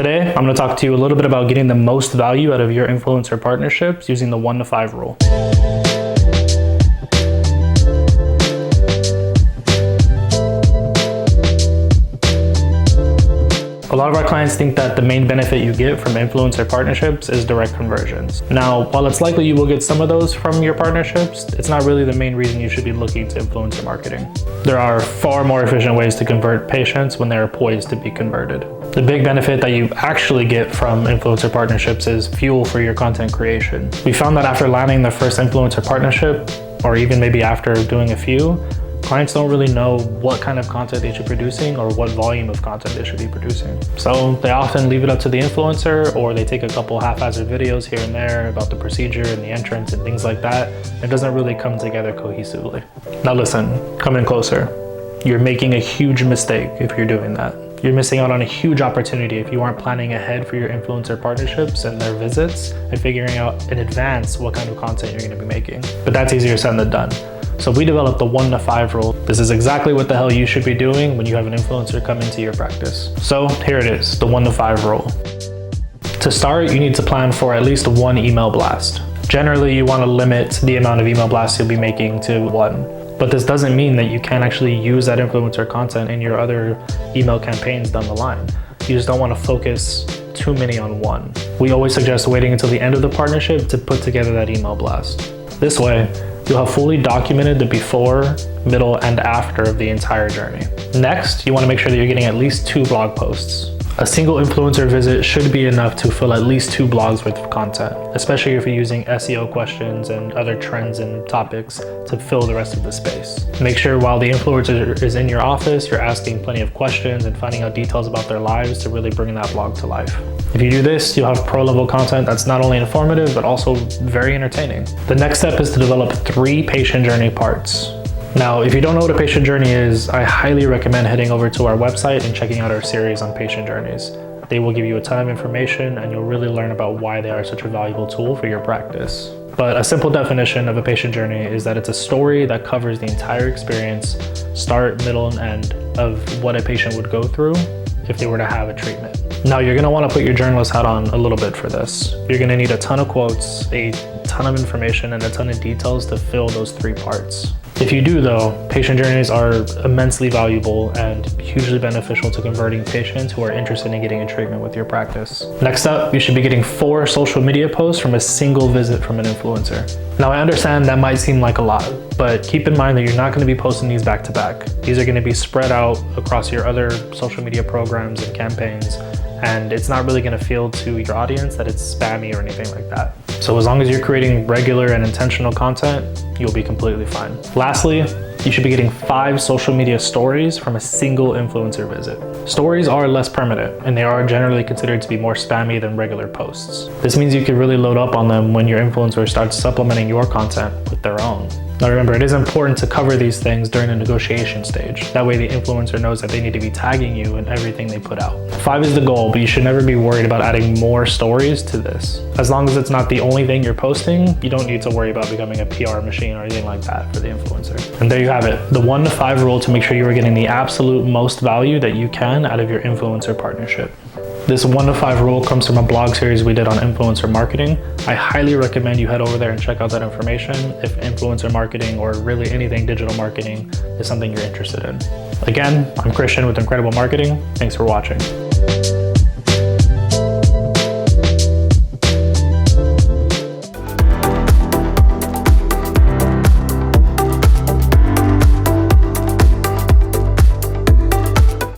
Today, I'm going to talk to you a little bit about getting the most value out of your influencer partnerships using the 1 to 5 rule. A lot of our clients think that the main benefit you get from influencer partnerships is direct conversions. Now, while it's likely you will get some of those from your partnerships, it's not really the main reason you should be looking to influencer marketing. There are far more efficient ways to convert patients when they are poised to be converted. The big benefit that you actually get from influencer partnerships is fuel for your content creation. We found that after landing the first influencer partnership, or even maybe after doing a few, clients don't really know what kind of content they should be producing or what volume of content they should be producing. So they often leave it up to the influencer, or they take a couple haphazard videos here and there about the procedure and the entrance and things like that. It doesn't really come together cohesively. Now listen, come in closer. You're making a huge mistake if you're doing that. You're missing out on a huge opportunity if you aren't planning ahead for your influencer partnerships and their visits and figuring out in advance what kind of content you're going to be making. But that's easier said than done. So we developed the 1 to 5 rule. This is exactly what the hell you should be doing when you have an influencer come into your practice. So here it is, the 1 to 5 rule. To start, you need to plan for at least 1 email blast. Generally, you want to limit the amount of email blasts you'll be making to 1. But this doesn't mean that you can't actually use that influencer content in your other email campaigns down the line. You just don't want to focus too many on 1. We always suggest waiting until the end of the partnership to put together that email blast. This way, you'll have fully documented the before, middle, and after of the entire journey. Next, you want to make sure that you're getting at least 2 blog posts. A single influencer visit should be enough to fill at least 2 blogs worth of content, especially if you're using SEO questions and other trends and topics to fill the rest of the space. Make sure while the influencer is in your office, you're asking plenty of questions and finding out details about their lives to really bring that blog to life. If you do this, you'll have pro-level content that's not only informative, but also very entertaining. The next step is to develop 3 patient journey parts. Now, if you don't know what a patient journey is, I highly recommend heading over to our website and checking out our series on patient journeys. They will give you a ton of information and you'll really learn about why they are such a valuable tool for your practice. But a simple definition of a patient journey is that it's a story that covers the entire experience, start, middle, and end of what a patient would go through if they were to have a treatment. Now, you're going to want to put your journalist hat on a little bit for this. You're going to need a ton of quotes, a ton of information, and a ton of details to fill those 3 parts. If you do though, patient journeys are immensely valuable and hugely beneficial to converting patients who are interested in getting a treatment with your practice. Next up, you should be getting 4 social media posts from a single visit from an influencer. Now, I understand that might seem like a lot, but keep in mind that you're not going to be posting these back to back. These are going to be spread out across your other social media programs and campaigns, and it's not really going to feel to your audience that it's spammy or anything like that. So as long as you're creating regular and intentional content, you'll be completely fine. Lastly, you should be getting 5 social media stories from a single influencer visit. Stories are less permanent, and they are generally considered to be more spammy than regular posts. This means you can really load up on them when your influencer starts supplementing your content with their own. Now remember, it is important to cover these things during the negotiation stage. That way the influencer knows that they need to be tagging you in everything they put out. 5 is the goal, but you should never be worried about adding more stories to this. As long as it's not the only thing you're posting, you don't need to worry about becoming a PR machine or anything like that for the influencer. And there you have it, the 1 to 5 rule to make sure you are getting the absolute most value that you can out of your influencer partnership. This 1 to 5 rule comes from a blog series we did on influencer marketing. I highly recommend you head over there and check out that information if influencer marketing or really anything digital marketing is something you're interested in. Again, I'm Christian with Incredible Marketing. Thanks for watching.